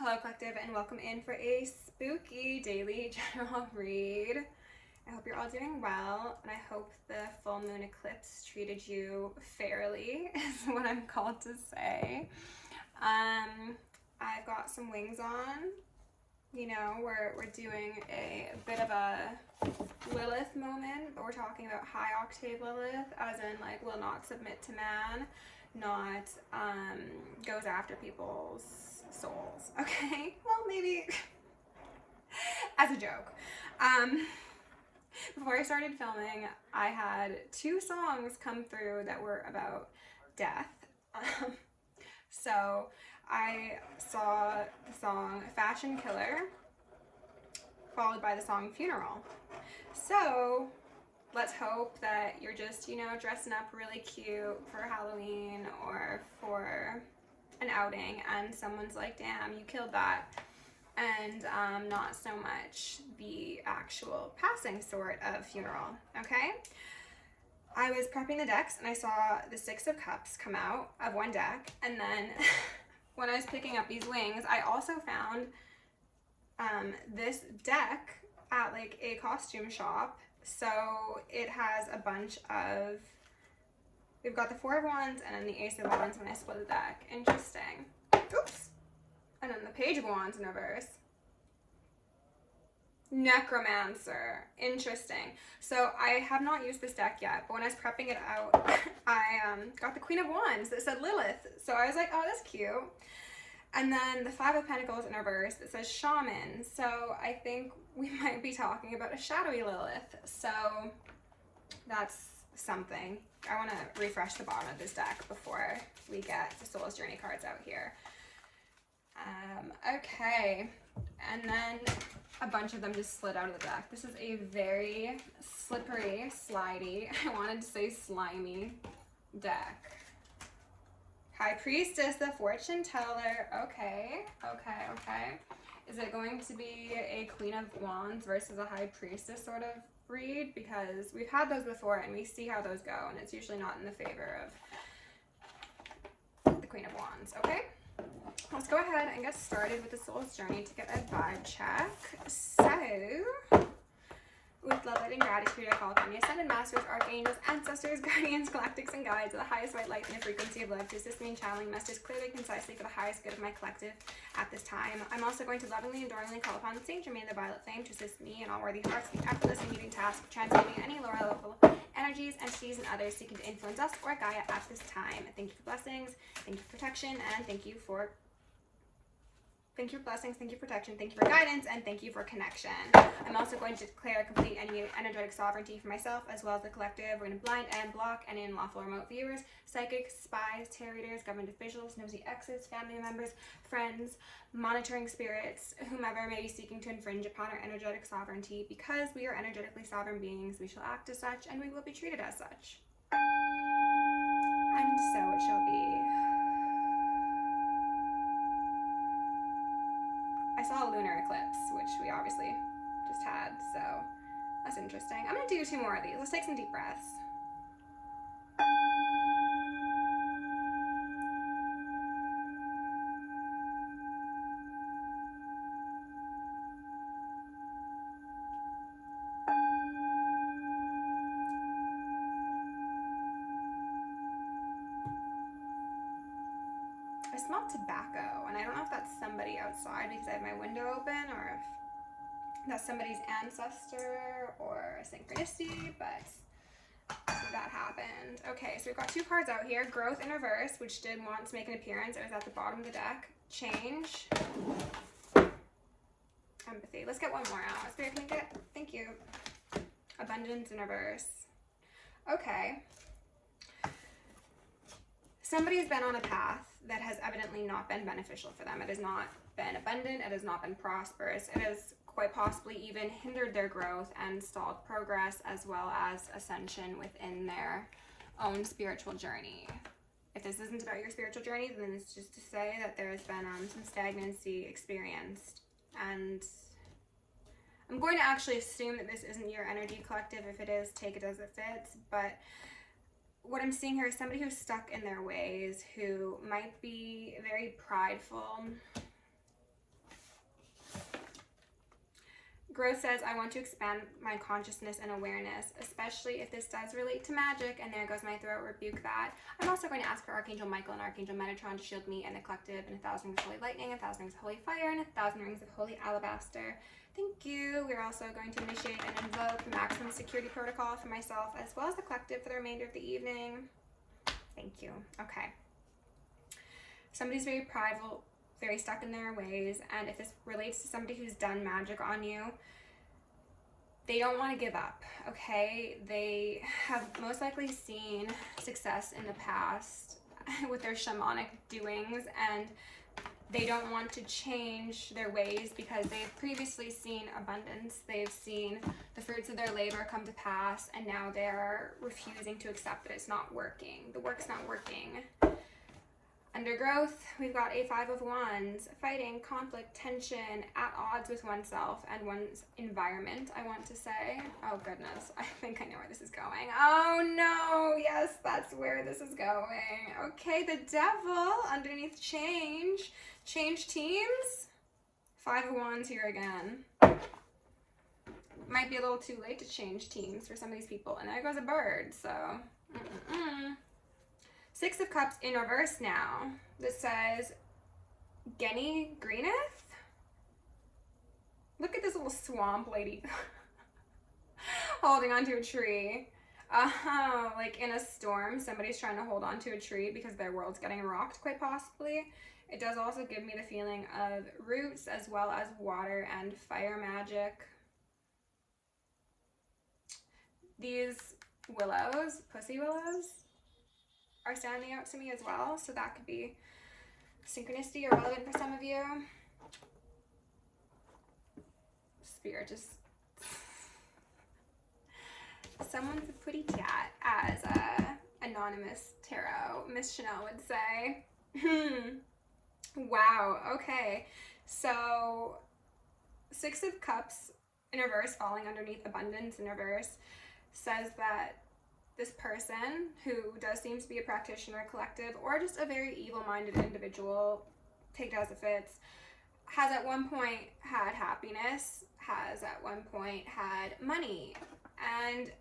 Hello Collective, and welcome in for a spooky daily general read. I hope you're all doing well, and I hope the full moon eclipse treated you fairly, is what I'm called to say. I've got some wings on. You know, we're doing a bit of a Lilith moment, but we're talking about high octave Lilith, as in like will not submit to man, not goes after people's souls. Okay, well, maybe as a joke. Before I started filming, I had 2 songs come through that were about death. So I saw the song Fashion Killer followed by the song Funeral. So let's hope that you're just, you know, dressing up really cute for Halloween or for an outing and someone's like, damn, you killed that, and not so much the actual passing sort of funeral. Okay, I was prepping the decks and I saw the 6 of Cups come out of one deck, and then when I was picking up these wings, I also found this deck at like a costume shop. So it has a bunch of, we've got the 4 of Wands and then the Ace of Wands when I split the deck. Interesting. Oops. And then the Page of Wands in reverse. Necromancer. Interesting. So I have not used this deck yet, but when I was prepping it out, I got the Queen of Wands that said Lilith. So I was like, oh, that's cute. And then the 5 of Pentacles in reverse that says Shaman. So I think we might be talking about a shadowy Lilith. So that's something. I want to refresh the bottom of this deck before we get the Soul's Journey cards out here. Okay, and then a bunch of them just slid out of the deck. This is a very slippery, slidey, I wanted to say slimy deck. High Priestess, the Fortune Teller. Okay. Is it going to be a Queen of Wands versus a High Priestess sort of read? Because we've had those before and we see how those go, and it's usually not in the favor of the Queen of Wands. Okay, let's go ahead and get started with the Soul's Journey to get a vibe check. So, with love, light, and gratitude, I call upon the Ascended Masters, Archangels, Ancestors, Guardians, Galactics, and Guides of the highest white light and the frequency of love to assist me in channeling messages clearly and concisely for the highest good of my collective at this time. I'm also going to lovingly and adoringly call upon Saint Germain the Violet Flame to assist me and all worthy hearts in the effortless and meeting task of transmuting any lower level energies, entities, and others seeking to influence us or Gaia at this time. Thank you for blessings, thank you for protection, and thank you for blessings, thank you for protection, thank you for guidance, and thank you for connection. I'm also going to declare complete energetic sovereignty for myself as well as the collective. We're going to blind and block any unlawful remote viewers, psychics, spies, tarot readers, government officials, nosy exes, family members, friends, monitoring spirits, whomever may be seeking to infringe upon our energetic sovereignty. Because we are energetically sovereign beings, we shall act as such and we will be treated as such. And so it shall be. I saw a lunar eclipse, which we obviously just had, so that's interesting. I'm going to do 2 more of these. Let's take some deep breaths. I smell tobacco, and I don't know if that's somebody outside because I have my window open, or if that's somebody's ancestor or a synchronicity, but that happened. Okay, so we've got 2 cards out here. Growth in reverse, which did want to make an appearance. It was at the bottom of the deck. Change. Empathy. Let's get one more out. Spirit, can we get, thank you. Abundance in reverse. Okay. Somebody's been on a path that has evidently not been beneficial for them. It has not been abundant. It has not been prosperous. It has quite possibly even hindered their growth and stalled progress as well as ascension within their own spiritual journey. If this isn't about your spiritual journey, then it's just to say that there has been some stagnancy experienced. And I'm going to actually assume that this isn't your energy collective. If it is, take it as it fits. But what I'm seeing here is somebody who's stuck in their ways, who might be very prideful, Growth says, I want to expand my consciousness and awareness, especially if this does relate to magic, and there goes my throat, rebuke that. I'm also going to ask for Archangel Michael and Archangel Metatron to shield me and the collective in 1,000 rings of holy lightning, 1,000 rings of holy fire, and 1,000 rings of holy alabaster. Thank you. We're also going to initiate and invoke maximum security protocol for myself as well as the collective for the remainder of the evening. Thank you. Okay. Somebody's very prideful, very stuck in their ways, and if this relates to somebody who's done magic on you, they don't want to give up, okay? They have most likely seen success in the past with their shamanic doings, and they don't want to change their ways because they've previously seen abundance. They've seen the fruits of their labor come to pass, and now they're refusing to accept that it's not working. The work's not working. Undergrowth, we've got a 5 of Wands, fighting, conflict, tension, at odds with oneself and one's environment, I want to say. Oh goodness, I think I know where this is going. Oh no, yes, that's where this is going. Okay, the Devil, underneath change. Change teams. 5 of Wands here again. Might be a little too late to change teams for some of these people. And there goes a bird, so... 6 of Cups in reverse now. This says, Genny Greeneth? Look at this little swamp lady holding onto a tree. Like in a storm, somebody's trying to hold onto a tree because their world's getting rocked, quite possibly. It does also give me the feeling of roots as well as water and fire magic. These willows, pussy willows, are standing out to me as well, so that could be synchronicity or relevant for some of you. Spirit just... Someone's a pretty cat, as anonymous tarot Miss Chanel would say. Wow, okay. So 6 of Cups in reverse, falling underneath abundance in reverse, says that this person, who does seem to be a practitioner, collective, or just a very evil-minded individual, take it as it fits, has at one point had happiness, has at one point had money, and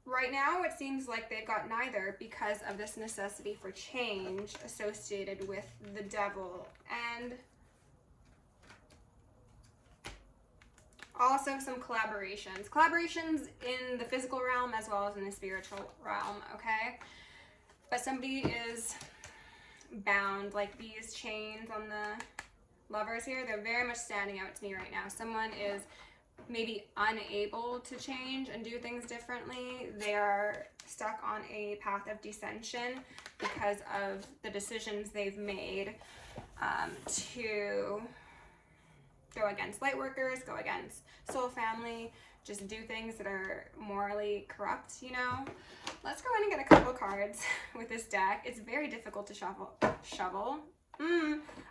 right now it seems like they've got neither because of this necessity for change associated with the Devil, and also some collaborations in the physical realm as well as in the spiritual realm, okay? But somebody is bound, like these chains on the Lovers here, they're very much standing out to me right now. Someone is maybe unable to change and do things differently. They are stuck on a path of dissension because of the decisions they've made to go against light workers, go against soul family, just do things that are morally corrupt, you know? Let's go in and get a couple cards with this deck. It's very difficult to shovel.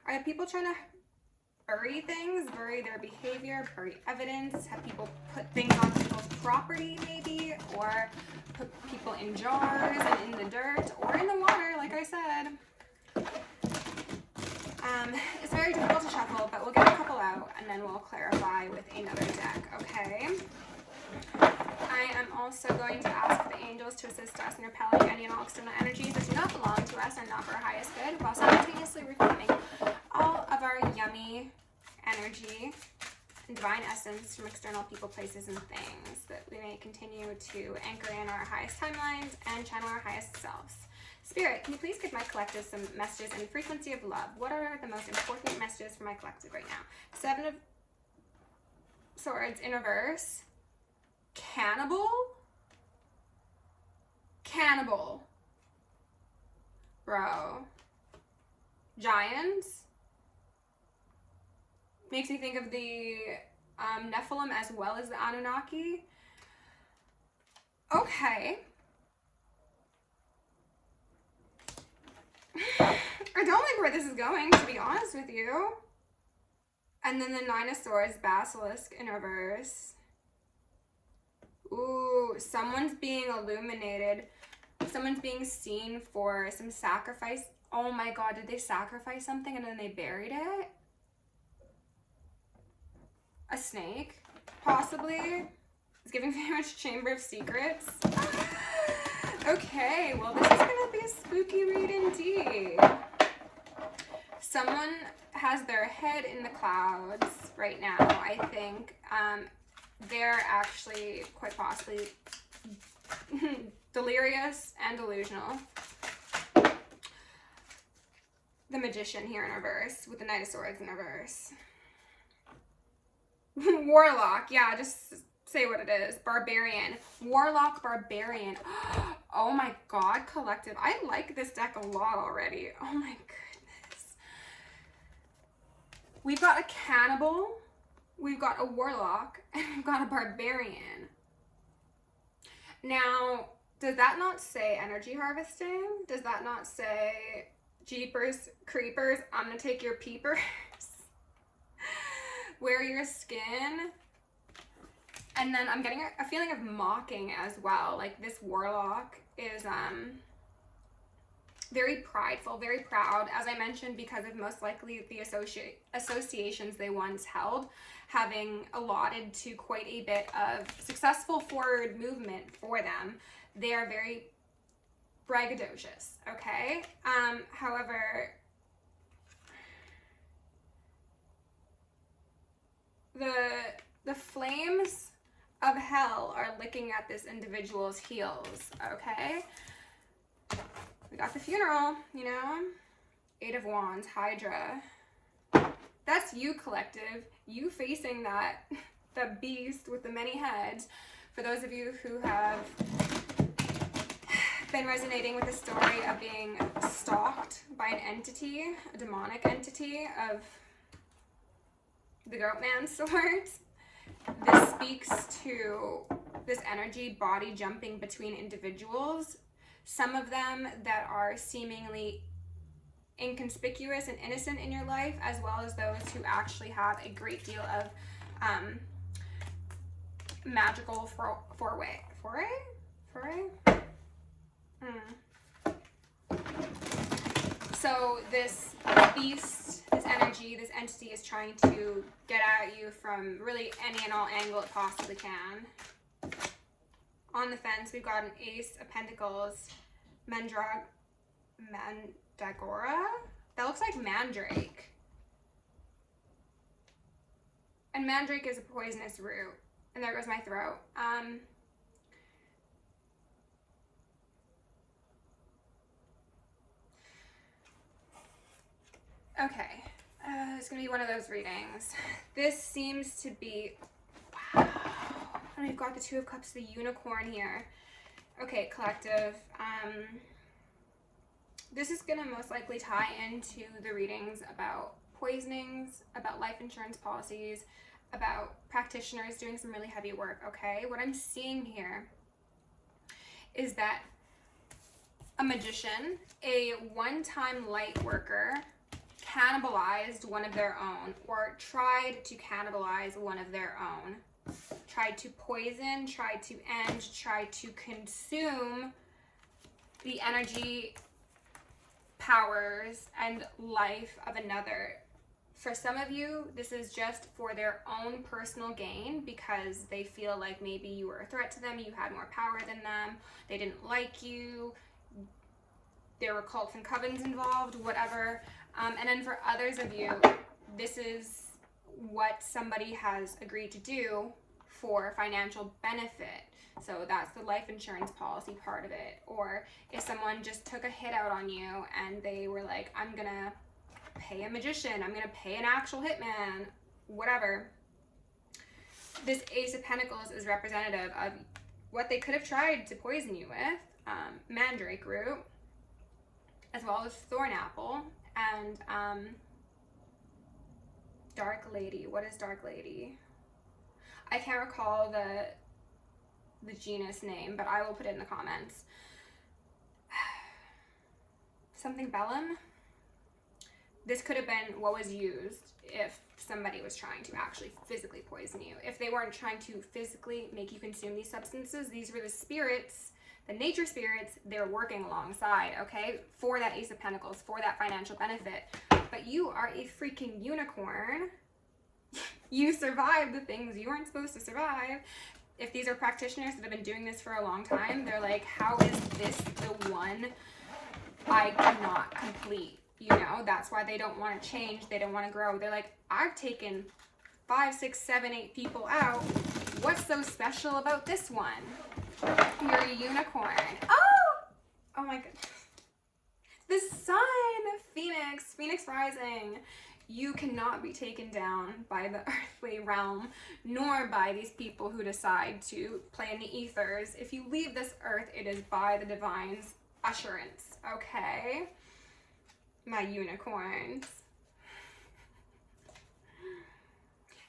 Are people trying to bury things, bury their behavior, bury evidence, have people put things on people's property maybe, or put people in jars and in the dirt or in the water, like I said? It's very difficult to shuffle, but we'll get a couple out and then we'll clarify with another deck, okay? I am also going to ask the angels to assist us in repelling any and all external energies that do not belong to us and not for our highest good, while simultaneously reclaiming all of our yummy energy and divine essence from external people, places, and things, that we may continue to anchor in our highest timelines and channel our highest selves. Spirit, can you please give my collective some messages and frequency of love? What are the most important messages for my collective right now? 7 of Swords in reverse. Cannibal? Cannibal. Bro. Giants? Makes me think of the Nephilim as well as the Anunnaki. Okay. I don't like where this is going, to be honest with you. And then the 9 of Swords, Basilisk in reverse. Ooh, someone's being illuminated. Someone's being seen for some sacrifice. Oh my god, did they sacrifice something and then they buried it? A snake? possibly. It's giving very much Chamber of Secrets. Okay, well, this is going to be a spooky read indeed. Someone has their head in the clouds right now, I think. They're actually quite possibly delirious and delusional. The Magician here in reverse with the Knight of Swords in reverse. Warlock, yeah, just say what it is. Barbarian. Warlock, Barbarian. Oh my god, collective. I like this deck a lot already. Oh my goodness. We've got a Cannibal, we've got a Warlock, and we've got a Barbarian. Now, does that not say energy harvesting? Does that not say Jeepers Creepers, I'm gonna take your peepers? Wear your skin. And then I'm getting a feeling of mocking as well. Like this Warlock is very prideful, very proud, as I mentioned, because of most likely the associations they once held, having allotted to quite a bit of successful forward movement for them. They are very braggadocious, okay? However, the flames of hell are licking at this individual's heels, okay? We got the Funeral, you know? Eight of Wands, Hydra. That's you, collective. You facing that beast with the many heads. For those of you who have been resonating with the story of being stalked by an entity, a demonic entity of the Goat Man sort, this speaks to this energy body jumping between individuals, some of them that are seemingly inconspicuous and innocent in your life, as well as those who actually have a great deal of magical foray? So this beast, this energy, this entity is trying to get at you from really any and all angle it possibly can. On the fence, we've got an Ace of Pentacles, Mandragora? That looks like Mandrake. And Mandrake is a poisonous root. And there goes my throat. Okay, it's gonna be one of those readings. This seems to be, wow. And we've got the Two of Cups, the Unicorn here. Okay, collective. This is gonna most likely tie into the readings about poisonings, about life insurance policies, about practitioners doing some really heavy work, okay? What I'm seeing here is that a magician, a one-time light worker, cannibalized one of their own, or tried to cannibalize one of their own, tried to poison, tried to end, tried to consume the energy, powers, and life of another. For some of you, this is just for their own personal gain because they feel like maybe you were a threat to them, you had more power than them, they didn't like you, there were cults and covens involved, whatever. And then for others of you, this is what somebody has agreed to do for financial benefit. So that's the life insurance policy part of it. Or if someone just took a hit out on you and they were like, I'm gonna pay a magician, I'm gonna pay an actual hitman, whatever. This Ace of Pentacles is representative of what they could have tried to poison you with. Mandrake root, as well as thorn apple, and Dark Lady. What is Dark Lady? I can't recall the genus name, but I will put it in the comments. Something Bellum? This could have been what was used if somebody was trying to actually physically poison you. If they weren't trying to physically make you consume these substances, these were the spirits, the nature spirits, they're working alongside, okay? For that Ace of Pentacles, for that financial benefit. But you are a freaking unicorn. You survived the things you weren't supposed to survive. If these are practitioners that have been doing this for a long time, they're like, how is this the one I cannot complete? You know, that's why they don't want to change. They don't want to grow. They're like, I've taken 5, 6, 7, 8 people out. What's so special about this one? You're a unicorn. Oh my goodness. The sun, Phoenix rising. You cannot be taken down by the earthly realm, nor by these people who decide to play in the ethers. If you leave this earth, it is by the divine's assurance, okay? My unicorns.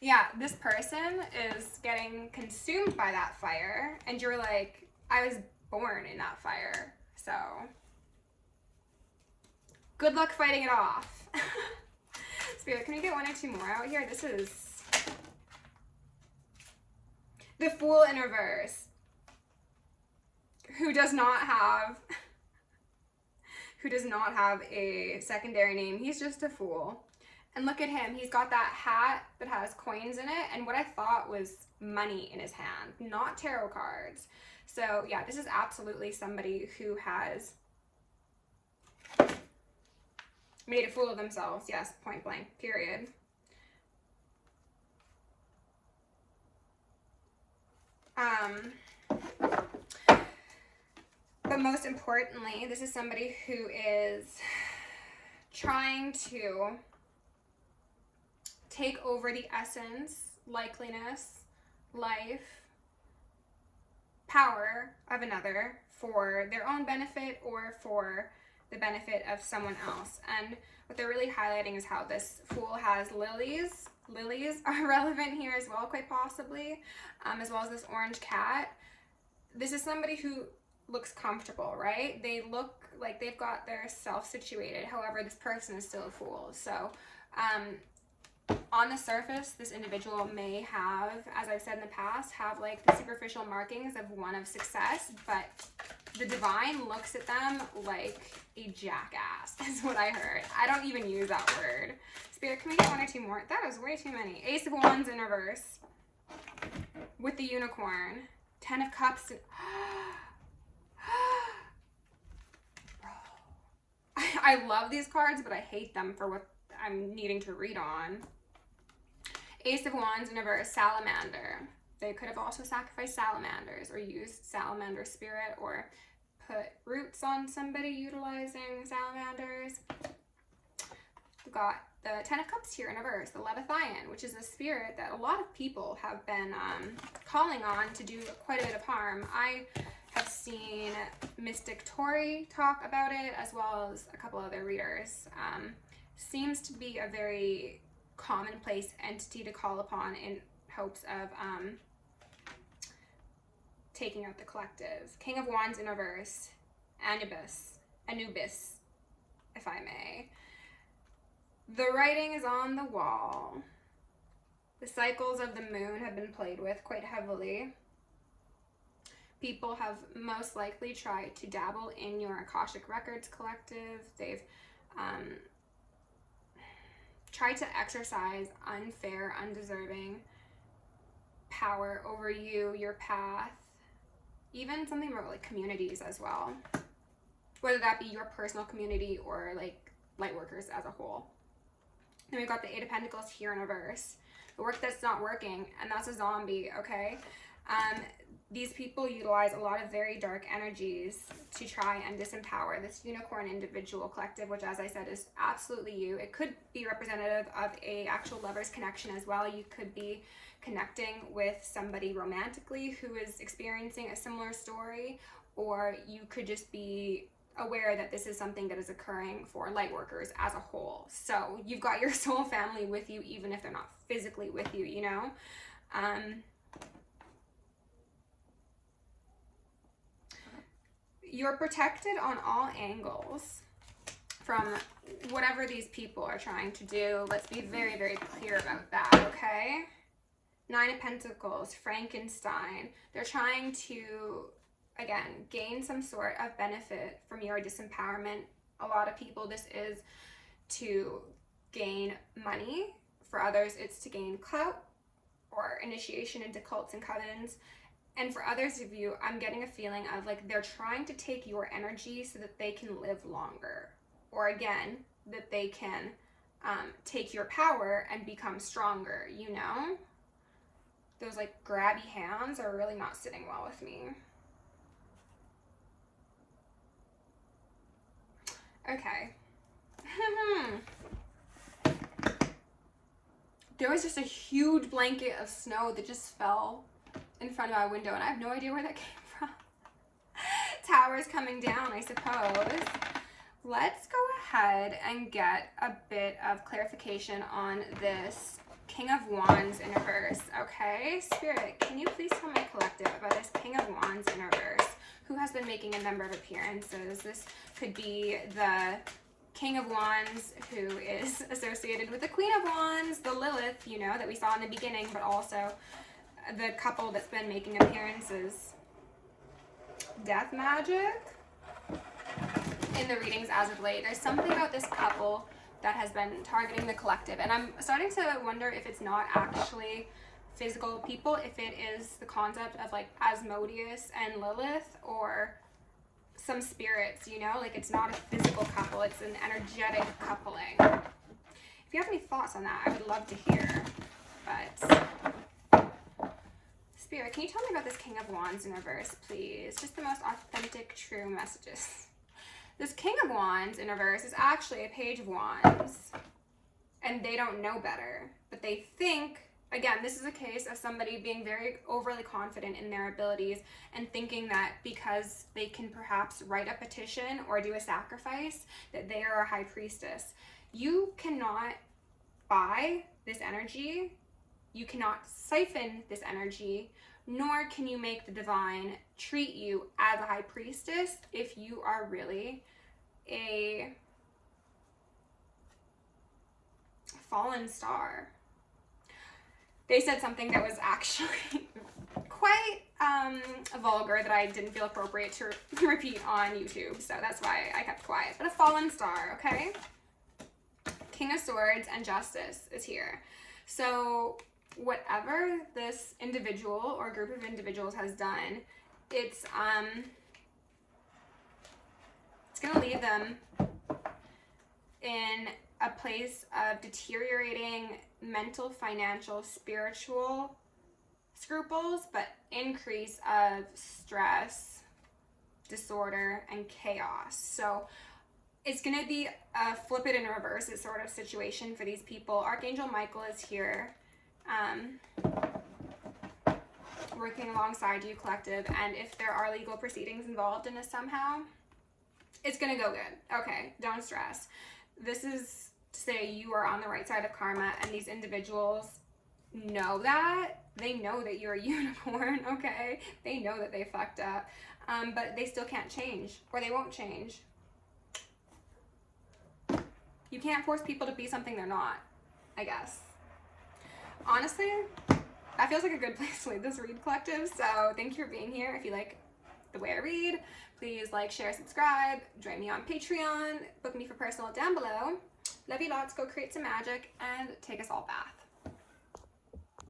Yeah, this person is getting consumed by that fire, and you're like, I was born in that fire, so good luck fighting it off. Spirit, can we get 1 or 2 more out here? This is the Fool in reverse, who does not have a secondary name. He's just a fool. And look at him. He's got that hat that has coins in it and what I thought was money in his hand, not tarot cards. So yeah, this is absolutely somebody who has made a fool of themselves. Yes, point blank, period. But most importantly, this is somebody who is trying to take over the essence, likeliness, life, power of another for their own benefit or for the benefit of someone else. And what they're really highlighting is how this Fool has lilies. Lilies are relevant here as well, quite possibly, as well as this orange cat. This is somebody who looks comfortable, right? They look like they've got their self situated. However, this person is still a fool. So on the surface, this individual may have, as I've said in the past, have like the superficial markings of one of success, but the divine looks at them like a jackass, is what I heard. I don't even use that word. Spirit, can we get 1 or 2 more? That was way too many. Ace of Wands in reverse with the unicorn. 10 of Cups. I love these cards, but I hate them for what I'm needing to read on. Ace of Wands in reverse, Salamander. They could have also sacrificed salamanders or used salamander spirit or put roots on somebody utilizing salamanders. We've got the 10 of Cups here in reverse, the Leviathan, which is a spirit that a lot of people have been calling on to do quite a bit of harm. I have seen Mystic Tori talk about it, as well as a couple other readers. Seems to be a very commonplace entity to call upon in hopes of taking out the collective. King of Wands in reverse, Anubis, if I may. The writing is on the wall. The cycles of the moon have been played with quite heavily. People have most likely tried to dabble in your Akashic Records collective. They've tried to exercise unfair, undeserving power over you, your path, even something about like communities as well. Whether that be your personal community or like light workers as a whole. Then we've got the 8 of Pentacles here in reverse. The work that's not working, and that's a zombie, okay? These people utilize a lot of very dark energies to try and disempower this unicorn individual collective, which, as I said, is absolutely you. It could be representative of a actual lover's connection as well. You could be connecting with somebody romantically who is experiencing a similar story, or you could just be aware that this is something that is occurring for light workers as a whole. So you've got your soul family with you, even if they're not physically with you, you know? You're protected on all angles from whatever these people are trying to do. Let's be very, very clear about that, okay? 9 of Pentacles, Frankenstein. They're trying to, again, gain some sort of benefit from your disempowerment. A lot of people, this is to gain money. For others, it's to gain clout. or initiation into cults and covens. And for others of you, I'm getting a feeling of like they're trying to take your energy so that they can live longer. Or again, that they can take your power and become stronger, you know? Those like grabby hands are really not sitting well with me. Okay. There was just a huge blanket of snow that just fell in front of my window, and I have no idea where that came from. Towers coming down, I suppose. Let's go ahead and get a bit of clarification on this King of Wands in reverse, okay? Spirit, can you please tell my collective about this King of Wands in reverse, who has been making a number of appearances? This could be the King of Wands, who is associated with the Queen of Wands, the Lilith, you know, that we saw in the beginning, but also the couple that's been making appearances. Death magic in the readings as of late. There's something about this couple that has been targeting the collective, and I'm starting to wonder if it's not actually physical people, if it is the concept of like Asmodeus and Lilith, or some spirits, you know, like it's not a physical couple, it's an energetic coupling. If you have any thoughts on that, I would love to hear. But Spirit, can you tell me about this King of Wands in reverse, please? Just the most authentic, true messages. This King of Wands in reverse is actually a Page of Wands, and they don't know better, but they think, again, this is a case of somebody being very overly confident in their abilities and thinking that because they can perhaps write a petition or do a sacrifice, that they are a high priestess. You cannot buy this energy, you cannot siphon this energy, nor can you make the divine treat you as a high priestess if you are really a fallen star. They said something that was actually quite vulgar that I didn't feel appropriate to repeat on YouTube, so that's why I kept quiet. But a fallen star, okay? King of Swords and Justice is here. So whatever this individual or group of individuals has done, it's going to leave them in a place of deteriorating mental, financial, spiritual scruples, but increase of stress, disorder, and chaos. So it's going to be a flip it and reverse it sort of situation for these people. Archangel Michael is here, working alongside you, collective, and if there are legal proceedings involved in this somehow, it's going to go good. Okay, don't stress. This is to say you are on the right side of karma, and these individuals know that. They know that you're a unicorn, okay? They know that they fucked up, but they still can't change, or they won't change. You can't force people to be something they're not, I guess. Honestly, that feels like a good place to leave this read, collective, so thank you for being here. If you like the way I read, please like, share, subscribe, join me on Patreon, book me for personal down below. Love you lots, go create some magic, and take us all bath.